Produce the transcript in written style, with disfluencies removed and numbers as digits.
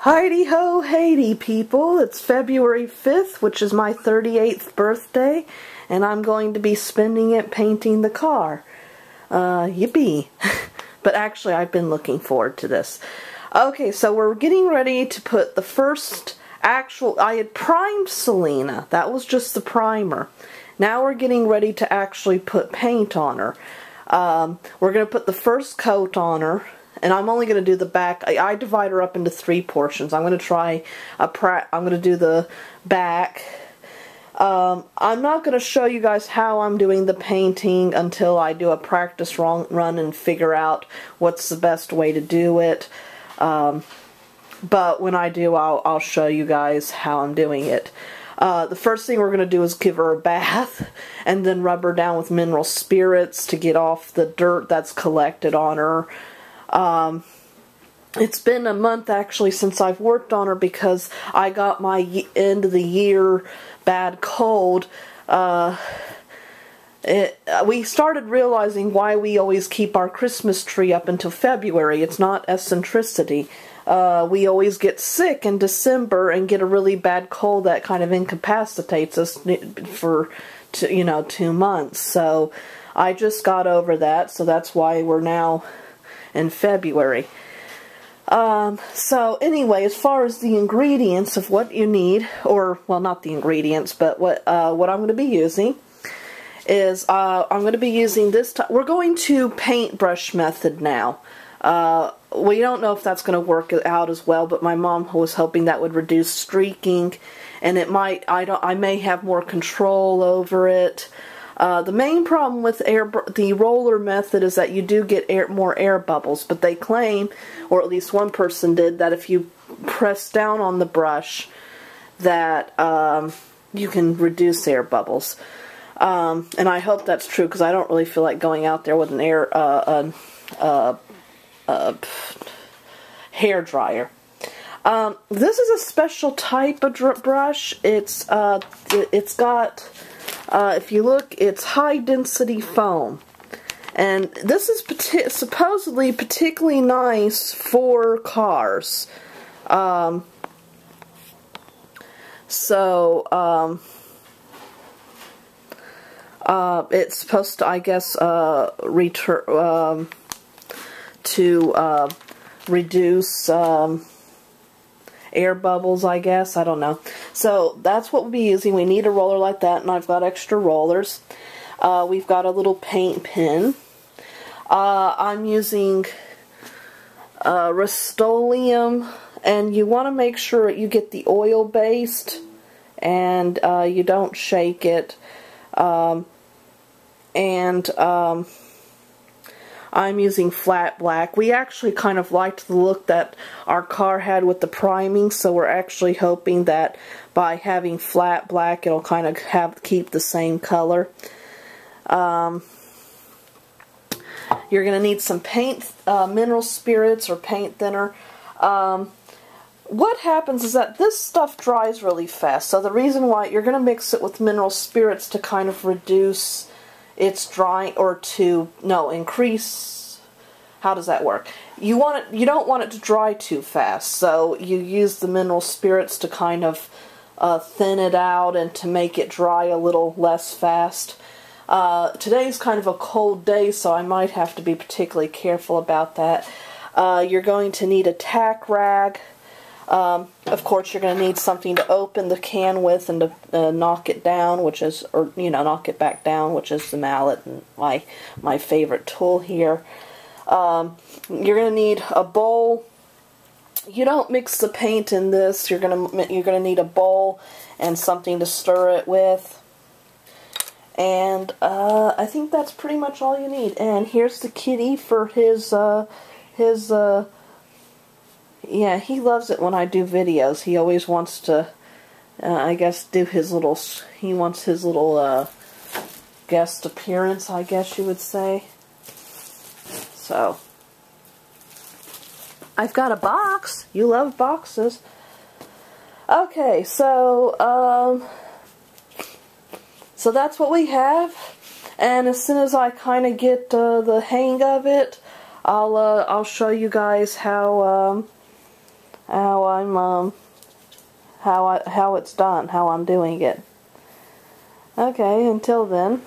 Heidi ho, Heidi people, it's February 5th, which is my 38th birthday, and I'm going to be spending it painting the car. Yippee. But actually, I've been looking forward to this. Okay, so we're getting ready to put the first I had primed Selena. That was just the primer. Now we're getting ready to actually put paint on her. We're going to put the first coat on her. And I'm only going to do the back. I divide her up into 3 portions. I'm going to do the back. I'm not going to show you guys how I'm doing the painting until I do a practice run and figure out what's the best way to do it. But when I do, I'll show you guys how I'm doing it. The first thing we're going to do is give her a bath and then rub her down with mineral spirits to get off the dirt that's collected on her. It's been a month actually since I've worked on her because I got my end of the year bad cold. We started realizing why we always keep our Christmas tree up until February. It's not eccentricity. We always get sick in December and get a really bad cold that kind of incapacitates us for 2 months. So I just got over that, so that's why we're now in February. So anyway, as far as the ingredients of what you need, or well, not the ingredients, but what I'm going to be using is I'm going to be using this. We're going to paintbrush method now. We don't know if that's going to work out as well, but my mom was hoping that would reduce streaking, and it might. I may have more control over it. The main problem with the roller method is that you do get more air bubbles, but they claim, or at least one person did, that if you press down on the brush that you can reduce air bubbles. And I hope that's true because I don't really feel like going out there with an hair dryer. This is a special type of brush. It's got if you look, it's high density foam, and this is supposedly particularly nice for cars. It's supposed to, I guess, reduce air bubbles, I guess. I don't know. So that's what we'll be using. We need a roller like that, and I've got extra rollers. We've got a little paint pen. I'm using Rust-Oleum, and you want to make sure you get the oil-based and you don't shake it. I'm using flat black. We actually kind of liked the look that our car had with the priming, so we're actually hoping that by having flat black it'll kind of keep the same color. You're going to need some paint, mineral spirits or paint thinner. What happens is that this stuff dries really fast, so the reason why you're going to mix it with mineral spirits to kind of reduce its drying, or increase. How does that work? You don't want it to dry too fast, so you use the mineral spirits to kind of thin it out and to make it dry a little less fast. Today's kind of a cold day, so I might have to be particularly careful about that. You're going to need a tack rag. Of course, you're going to need something to open the can with and to knock it down, knock it back down, which is the mallet, and my favorite tool here. You're going to need a bowl. You don't mix the paint in this. You're going to need a bowl and something to stir it with. And I think that's pretty much all you need. And here's the kitty for yeah, he loves it when I do videos. He always wants to, I guess, do his little, he wants his little guest appearance, I guess you would say. So, I've got a box. You love boxes. Okay, so that's what we have. And as soon as I kind of get the hang of it, I'll show you guys how how I'm how it's done, how I'm doing it. Okay, until then.